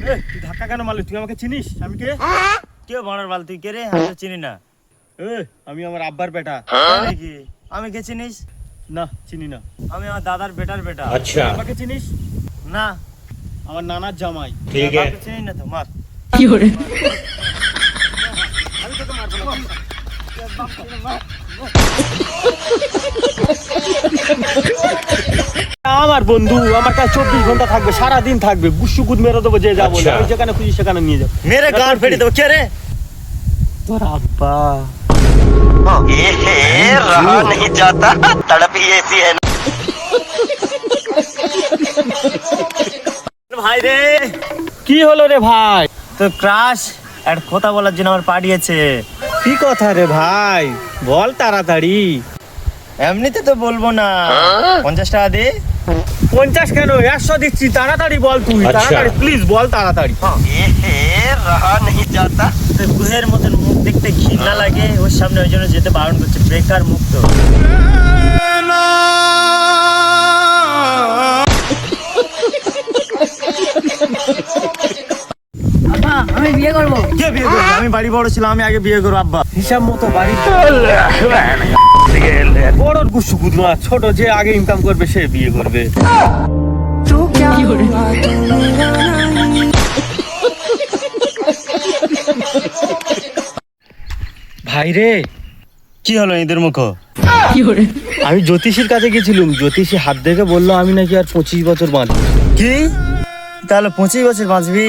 তুই ধাক্কা কেন মারলি? তুই আমাকে চিনিস? আমি কে? কে বড়ার বাল? তুই কে রে? আমি তো চিনি না। আমি আমার আব্বার বেটা। নাকি? আমি কে চিনিস? না, চিনি না। আমি আমার দাদার বেটার বেটা। আচ্ছা, আমাকে চিনিস? না, আমার নানার জামাই। ঠিক আছে, চিনি না তো। মার। কি করে? আমি তোকে মারবো না। আমার বন্ধু আমার কাছে 24 ঘন্টা থাকবে, সারাদিন থাকবে। গুসুকুদ মেরে দেবো যে যা বলে। আমি যেখানে খুশি সেখানে নিয়ে যাবো। মেরে গান ফেটে দেবো। কে রে? তোর আব্বা। रहा नहीं जाता, तड़प ही ऐसी है। ভাই রে, কি হলো রে ভাই? তো ক্রাশ একটা কথা বলার জন্য আমার পাঠিয়েছে। কি কথা রে ভাই? বল তাড়াতাড়ি। এমনিতে তো বলবো না। 50 টাকা দে। 50 কেন? 100 দিচ্ছি। তাড়াতাড়ি বল তুই। তাড়াতাড়ি প্লিজ বল তাড়াতাড়ি। रहा नहीं जाता। তো গুহের মতন মুখ দেখতে ঘৃণা লাগে, ওর সামনে ওই জন্য যেতে বারণ করছে। বেকার মুক্ত। আব্বা আমি বিয়ে করবো। কে বিয়ে করবে? আমি বাড়ি বড় ছিলাম, আমি আগে বিয়ে করবো। আব্বা হিসাব মতো বাড়ি বড় গুসুকুদ না, ছোট যে আগে ইনকাম করবে সে বিয়ে করবে। কি করে? ভাই রে, কি হলো এদের মুখ? কি করে? আমি জ্যোতিষীর কাছে গেছিলাম। জ্যোতিষী হাত দেখে বললো আমি নাকি আর 25 বছর বাঁচবো। কি? তাহলে 25 বছর বাঁচবি?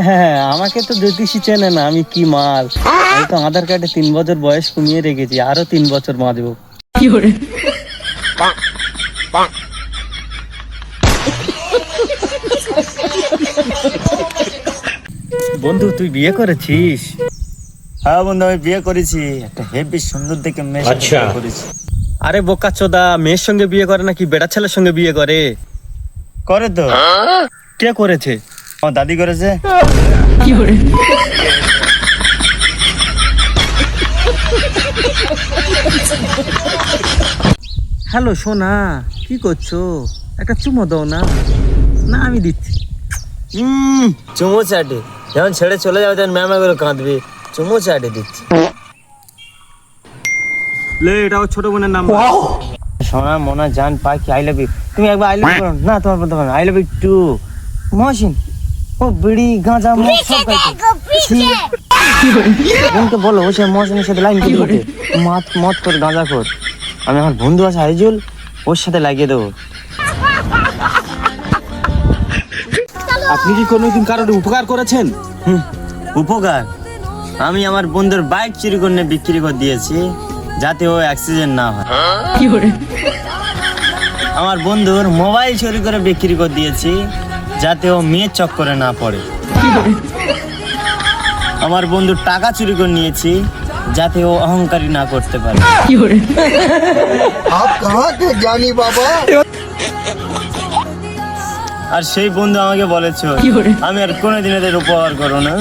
হ্যাঁ, আমাকে তো জ্যোতিষী চেনে না, আমি কি মাল। আমি তো আধার কার্ডে 3 বছর বয়স কমিয়ে রেখেছি, আরো 3 বছর বাঁচবো। কি করে? বন্ধু তুই বিয়ে করেছিস? হ্যাঁ বন্ধু, আমি বিয়ে করেছি। একটা হেভি সুন্দর দেখে মেয়ে সাথে বিয়ে করেছি। আরে বোকাচোদা, মেয়ের সঙ্গে বিয়ে করে নাকি বেড়া ছেলের সঙ্গে বিয়ে করে? করে তো। কে করেছে? আমার দাদি করেছে। কি করে? হ্যালো সোনা, কি করছো? একটা চুমো দাও না। না আমি দিচ্ছি। চুমো চাটে। যখন ছেড়ে চলে যাবে তখন ম্যামা করে কাঁদবে। চুমো চাটে দিচ্ছি। লে, এটা ওর ছোট বোনের নাম্বার। সোনা মোনা জান পাখি, আই লাভ ইউ। তুমি একবার আই লাভ ইউ করো না, তোমার বলতে পারো I love you too. Mohsin ও বিড়ি গাঁজা মদ সব খাইছে। বোনকে বলো ও সে মহসিনের সাথে লাইন করে দিতে। মদ কর, গাঁজা কর। আমি আমার বন্ধু আছে আইজুল, ওর সাথে লাগিয়ে দেবো। আপনি কি কোনোদিন কারোর উপকার করেছেন? উপকার? আমি আমার বন্ধুর বাইক চুরি করে বিক্রি করে দিয়েছি, যাতে ও অ্যাক্সিডেন্ট না হয়। কি করে? আমার বন্ধুর মোবাইল চুরি করে বিক্রি করে দিয়েছি, যাতে ও মেয়ের চক্করে না পড়ে। কি করে? আমার বন্ধুর টাকা চুরি করে নিয়েছি, যাতে ও অহংকারী না করতে পারে। কি করে? आप कहाँ थे ज्ञानी बाबा? আর সেই বন্ধু আমাকে বলেছে কি করে? আমি আর কোনোদিন এদের উপহার করো না।